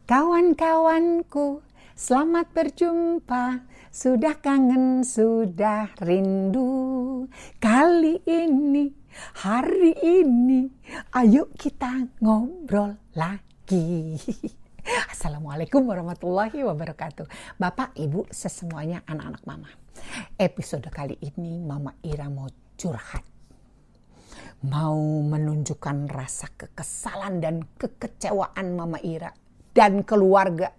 Kawan-kawanku, selamat berjumpa. Sudah kangen, sudah rindu. Kali ini, hari ini, ayo kita ngobrol lagi. Assalamualaikum warahmatullahi wabarakatuh. Bapak, Ibu, sesemuanya, anak-anak Mama. Episode kali ini Mama Ira mau curhat. Mau menunjukkan rasa kekesalan dan kekecewaan Mama Ira dan keluarga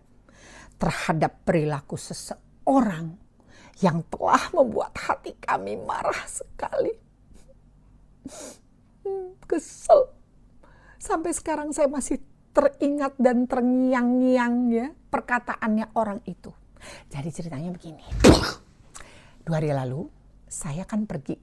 terhadap perilaku seseorang yang telah membuat hati kami marah sekali. Kesel. Sampai sekarang saya masih teringat dan terngiang-ngiang ya perkataannya orang itu. Jadi ceritanya begini. 2 hari lalu saya kan pergi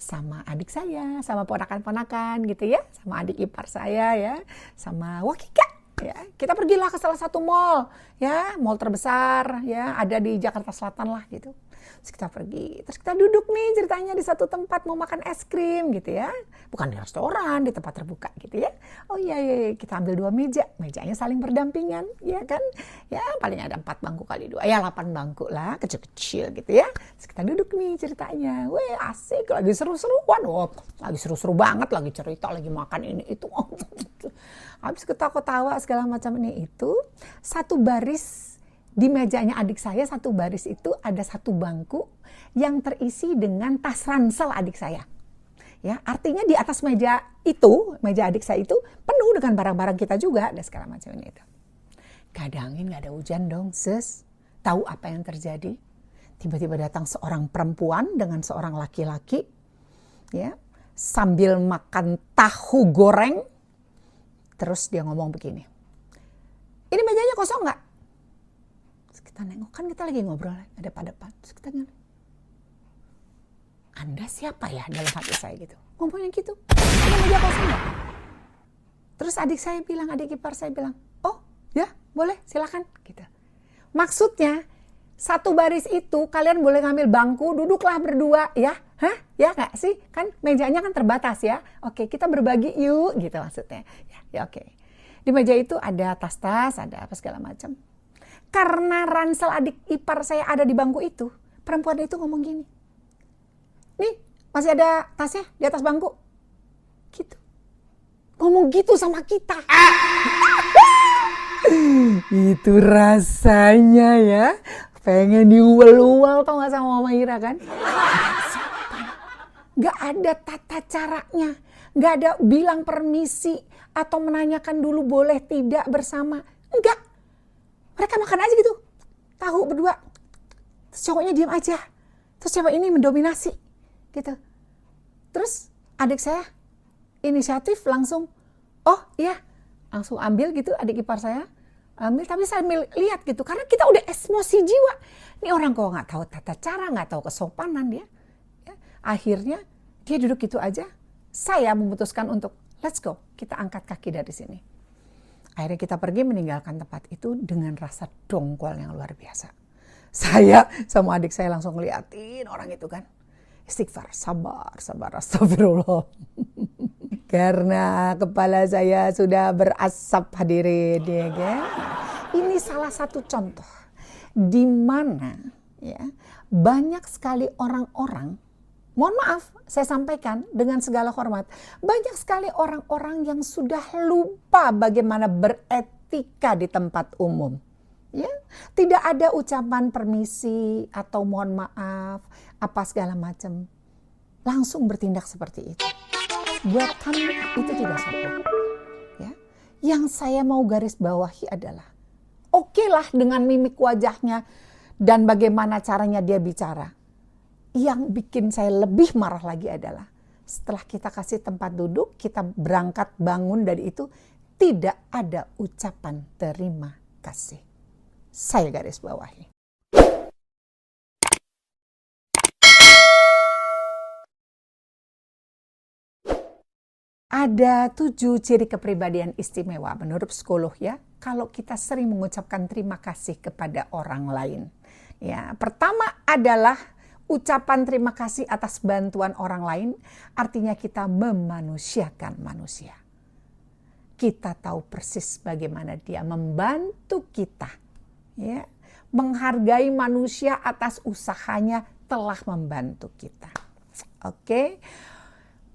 sama adik saya, sama ponakan-ponakan gitu ya, sama adik ipar saya ya, sama Wakika. Ya, kita pergilah ke salah satu mall, ya, mall terbesar, ya, ada di Jakarta Selatan lah gitu. Terus kita pergi, terus kita duduk nih ceritanya di satu tempat mau makan es krim gitu ya, bukan di restoran, di tempat terbuka gitu ya. Oh iya, kita ambil 2 meja, mejanya saling berdampingan, ya kan, ya paling ada 4 bangku kali 2, ya 8 bangku lah, kecil-kecil gitu ya. Terus kita duduk nih ceritanya, weh asik, lagi seru-seruan, wah, lagi seru-seru banget, lagi cerita, lagi makan ini itu. Habis ketawa-ketawa segala macam ini itu, satu baris di mejanya adik saya, satu baris itu ada satu bangku yang terisi dengan tas ransel adik saya. Ya, artinya di atas meja itu, meja adik saya itu penuh dengan barang-barang kita juga dan segala macam ini itu. Gak ada angin, gak ada hujan dong, sis. Tahu apa yang terjadi? Tiba-tiba datang seorang perempuan dengan seorang laki-laki, ya, sambil makan tahu goreng. Terus dia ngomong begini, ini mejanya kosong nggak? Terus kita nengok, kan kita lagi ngobrol, ada pada depan. Terus kita nengok, Anda siapa ya dalam hati saya gitu. Ngomongnya gitu, ini meja kosong nggak? Terus adik saya bilang, adik ipar saya bilang, oh ya boleh silakan gitu. Maksudnya, satu baris itu kalian boleh ngambil bangku, duduklah berdua ya. Hah? Ya nggak sih? Kan mejanya kan terbatas ya. Oke, kita berbagi yuk gitu maksudnya. Ya oke. Di meja itu ada tas-tas, ada apa segala macam. Karena ransel adik ipar saya ada di bangku itu, perempuan itu ngomong gini. Nih, masih ada tasnya di atas bangku. Gitu. Ngomong gitu sama kita. Itu rasanya ya. Pengen diuel-uel tau gak sama Mama Ira kan? Gak ada tata caranya, gak ada bilang permisi atau menanyakan dulu boleh tidak bersama. Enggak, mereka makan aja gitu, tahu berdua. Terus cowoknya diam aja, terus cewek ini mendominasi gitu. Terus adik saya inisiatif langsung, oh iya, langsung ambil gitu adik ipar saya. Ambil, tapi sambil lihat gitu, karena kita udah emosi jiwa. Ini orang kok gak tahu tata cara, gak tahu kesopanan dia. Akhirnya dia duduk gitu aja. Saya memutuskan untuk let's go, kita angkat kaki dari sini. Akhirnya kita pergi meninggalkan tempat itu dengan rasa dongkol yang luar biasa. Saya sama adik saya langsung ngeliatin orang itu kan. Istighfar, sabar, astagfirullah. Karena kepala saya sudah berasap hadirin ya kan. Ini salah satu contoh di mana ya banyak sekali orang-orang, mohon maaf, saya sampaikan dengan segala hormat. Banyak sekali orang-orang yang sudah lupa bagaimana beretika di tempat umum. Ya, tidak ada ucapan permisi atau mohon maaf, apa segala macam. Langsung bertindak seperti itu. Buat kami itu tidak sopan. Ya, yang saya mau garis bawahi adalah, oke lah dengan mimik wajahnya dan bagaimana caranya dia bicara. Yang bikin saya lebih marah lagi adalah setelah kita kasih tempat duduk, kita berangkat bangun dari itu, tidak ada ucapan terima kasih. Saya garis bawahi. Ada 7 ciri kepribadian istimewa menurut psikolog ya, kalau kita sering mengucapkan terima kasih kepada orang lain. Ya, pertama adalah ucapan terima kasih atas bantuan orang lain, artinya kita memanusiakan manusia. kita tahu persis bagaimana dia membantu kita, ya, menghargai manusia atas usahanya telah membantu kita. Oke,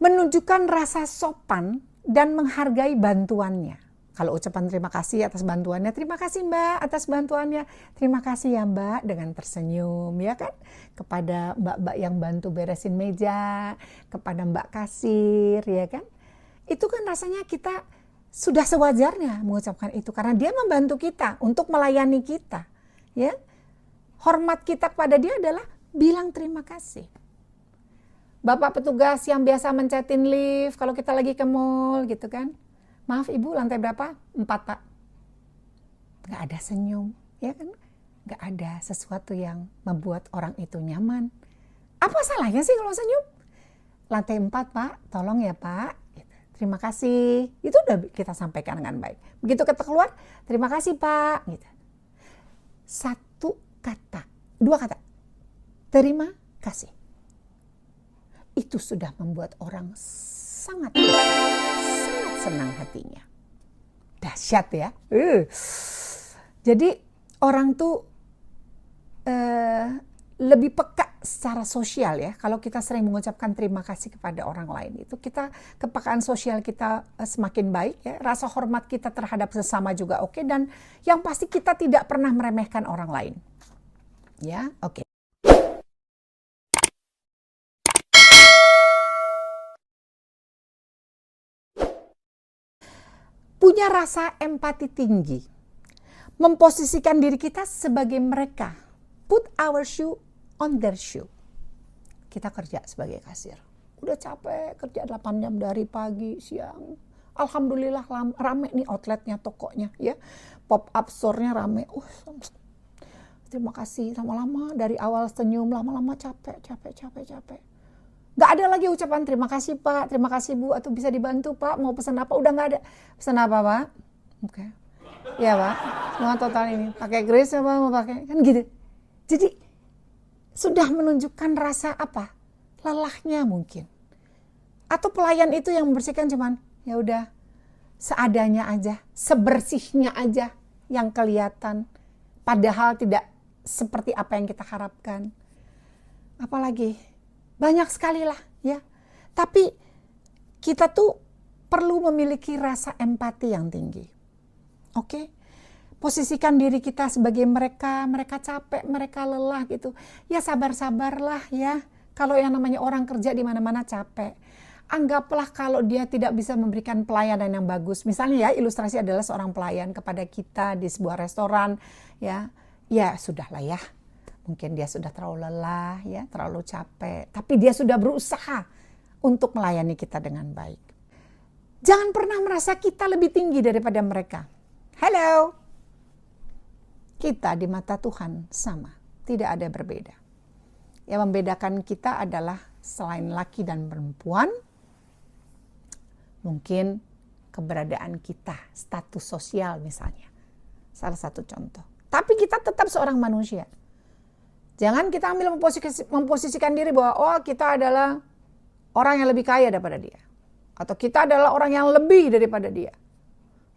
menunjukkan rasa sopan dan menghargai bantuannya. Kalau ucapan terima kasih atas bantuannya, terima kasih Mbak atas bantuannya, terima kasih ya Mbak, dengan tersenyum, ya kan, kepada mbak-mbak yang bantu beresin meja, kepada Mbak kasir, ya kan, itu kan rasanya kita sudah sewajarnya mengucapkan itu karena dia membantu kita untuk melayani kita, ya. Hormat kita kepada dia adalah bilang terima kasih. Bapak petugas yang biasa mencetin lift kalau kita lagi ke mall gitu kan, maaf ibu lantai berapa? 4 Pak. Gak ada senyum, ya kan, gak ada sesuatu yang membuat orang itu nyaman. Apa salahnya sih kalau senyum? Lantai 4 Pak, tolong ya Pak. Terima kasih, itu udah kita sampaikan dengan baik. Begitu kita keluar, terima kasih Pak. Gitu. 1 kata, 2 kata, terima kasih. Itu sudah membuat orang sangat senang hatinya. Dahsyat ya. Jadi orang tuh lebih peka secara sosial ya, kalau kita sering mengucapkan terima kasih kepada orang lain, itu kita, kepekaan sosial kita semakin baik ya, rasa hormat kita terhadap sesama juga oke, dan yang pasti kita tidak pernah meremehkan orang lain. Ya, oke. Punya rasa empati tinggi, memposisikan diri kita sebagai mereka, put our shoe on their shoe. Kita kerja sebagai kasir, udah capek kerja 8 jam dari pagi siang, alhamdulillah rame nih outletnya, tokonya ya, pop up store-nya rame. Terima kasih, lama-lama dari awal senyum, lama-lama capek. Gak ada lagi ucapan terima kasih Pak, terima kasih Bu, atau bisa dibantu Pak, mau pesan apa, udah gak ada. Pesan apa Pak? Oke. Ya Pak, mau total ini, pakai grace apa mau pakai, kan gitu. Jadi sudah menunjukkan rasa apa? Lelahnya mungkin. Atau pelayan itu yang membersihkan cuman ya udah seadanya aja, sebersihnya aja yang kelihatan, padahal tidak seperti apa yang kita harapkan. Apalagi banyak sekali lah ya. Tapi kita tuh perlu memiliki rasa empati yang tinggi. Oke? Posisikan diri kita sebagai mereka capek, mereka lelah gitu. Ya sabar-sabarlah ya. Kalau yang namanya orang kerja di mana-mana capek. Anggaplah kalau dia tidak bisa memberikan pelayanan yang bagus. Misalnya ya, ilustrasi adalah seorang pelayan kepada kita di sebuah restoran ya. Ya sudahlah ya. Mungkin dia sudah terlalu lelah ya, terlalu capek. Tapi dia sudah berusaha untuk melayani kita dengan baik. Jangan pernah merasa kita lebih tinggi daripada mereka. Halo. Kita di mata Tuhan sama, tidak ada berbeda. Yang membedakan kita adalah selain laki dan perempuan, mungkin keberadaan kita, status sosial misalnya. Salah satu contoh. Tapi kita tetap seorang manusia. Jangan kita ambil memposisikan diri bahwa oh kita adalah orang yang lebih kaya daripada dia. Atau kita adalah orang yang lebih daripada dia.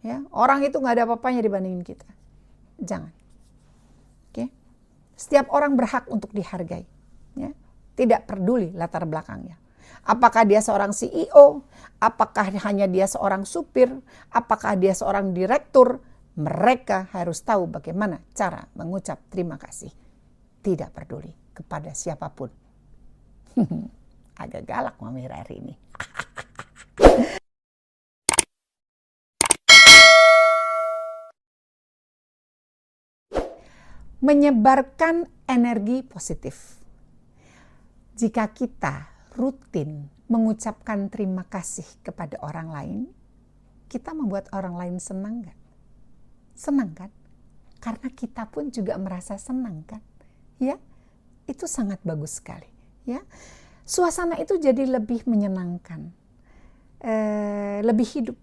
Ya, orang itu gak ada apa-apanya dibandingin kita. Jangan. Oke? Setiap orang berhak untuk dihargai. Ya? Tidak peduli latar belakangnya. Apakah dia seorang CEO? Apakah hanya dia seorang supir? Apakah dia seorang direktur? Mereka harus tahu bagaimana cara mengucap terima kasih. Tidak peduli kepada siapapun. Agak galak Mami hari ini. Menyebarkan energi positif. Jika kita rutin mengucapkan terima kasih kepada orang lain, kita membuat orang lain senang kan? Senang kan? Karena kita pun juga merasa senang kan? Ya, itu sangat bagus sekali. Ya, suasana itu jadi lebih menyenangkan, lebih hidup.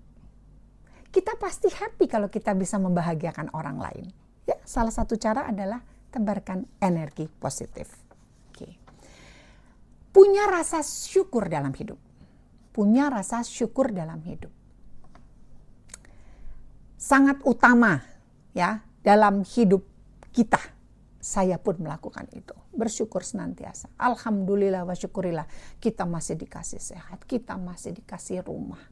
Kita pasti happy kalau kita bisa membahagiakan orang lain. Ya, salah satu cara adalah tebarkan energi positif. Oke. Punya rasa syukur dalam hidup. Punya rasa syukur dalam hidup. sangat utama ya dalam hidup kita. Saya pun melakukan itu. Bersyukur senantiasa. Alhamdulillah wa syukurillah. Kita masih dikasih sehat. Kita masih dikasih rumah.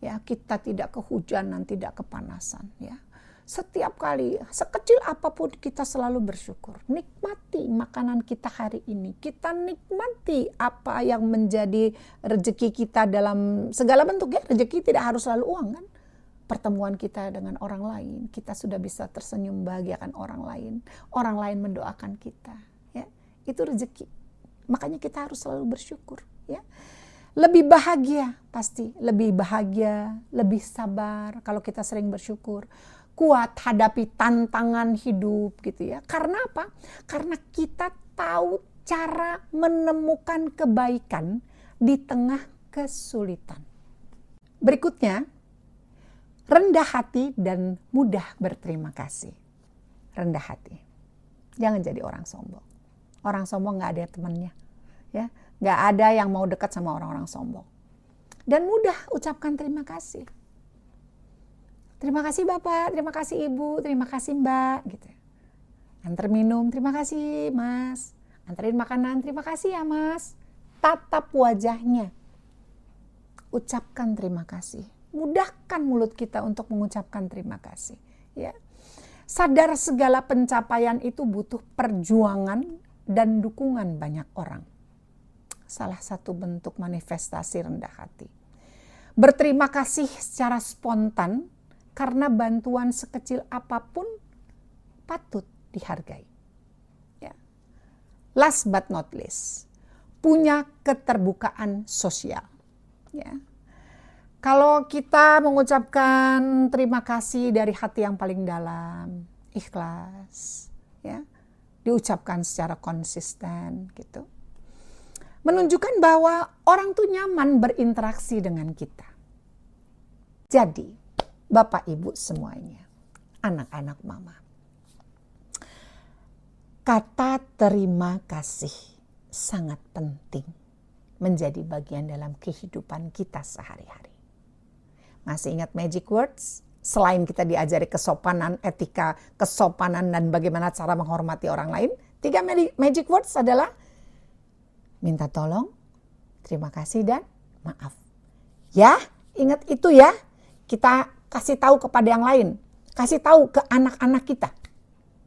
Ya, kita tidak kehujanan, tidak kepanasan. Ya, setiap kali, sekecil apapun kita selalu bersyukur. Nikmati makanan kita hari ini. Kita nikmati apa yang menjadi rezeki kita dalam segala bentuk ya. Rezeki tidak harus selalu uang kan. Pertemuan kita dengan orang lain, kita sudah bisa tersenyum bahagiakan orang lain mendoakan kita, ya itu rezeki. Makanya kita harus selalu bersyukur, ya. Lebih bahagia pasti, lebih bahagia, lebih sabar kalau kita sering bersyukur, kuat hadapi tantangan hidup gitu ya. Karena apa? Karena kita tahu cara menemukan kebaikan di tengah kesulitan. Berikutnya, rendah hati dan mudah berterima kasih. Rendah hati. Jangan jadi orang sombong. Orang sombong gak ada temannya. Ya, gak ada yang mau dekat sama orang-orang sombong. Dan mudah ucapkan terima kasih. Terima kasih Bapak, terima kasih Ibu, terima kasih Mbak. Gitu. Antar minum, terima kasih Mas. Anterin makanan, terima kasih ya Mas. Tatap wajahnya. Ucapkan terima kasih. Mudahkan mulut kita untuk mengucapkan terima kasih. Ya. Sadar segala pencapaian itu butuh perjuangan dan dukungan banyak orang. Salah satu bentuk manifestasi rendah hati. Berterima kasih secara spontan karena bantuan sekecil apapun patut dihargai. Ya. Last but not least, punya keterbukaan sosial. Ya. Kalau kita mengucapkan terima kasih dari hati yang paling dalam, ikhlas, ya, diucapkan secara konsisten, gitu, menunjukkan bahwa orang tuh nyaman berinteraksi dengan kita. Jadi, Bapak Ibu semuanya, anak-anak mama, kata terima kasih sangat penting menjadi bagian dalam kehidupan kita sehari-hari. Masih ingat magic words? Selain kita diajari kesopanan, etika, kesopanan, dan bagaimana cara menghormati orang lain, 3 magic words adalah minta tolong, terima kasih, dan maaf. Ya, ingat itu ya. Kita kasih tahu kepada yang lain. Kasih tahu ke anak-anak kita.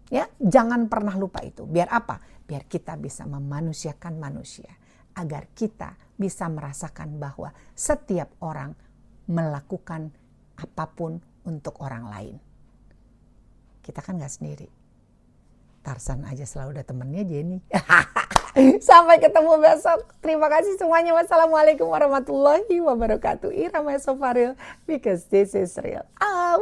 Ya, jangan pernah lupa itu. Biar apa? Biar kita bisa memanusiakan manusia. Agar kita bisa merasakan bahwa setiap orang melakukan apapun untuk orang lain. Kita kan gak sendiri. Tarzan aja selalu ada temennya Jenny. Sampai ketemu besok. Terima kasih semuanya. Wassalamualaikum warahmatullahi wabarakatuh. Irama Sofaril, because this is real. Ah,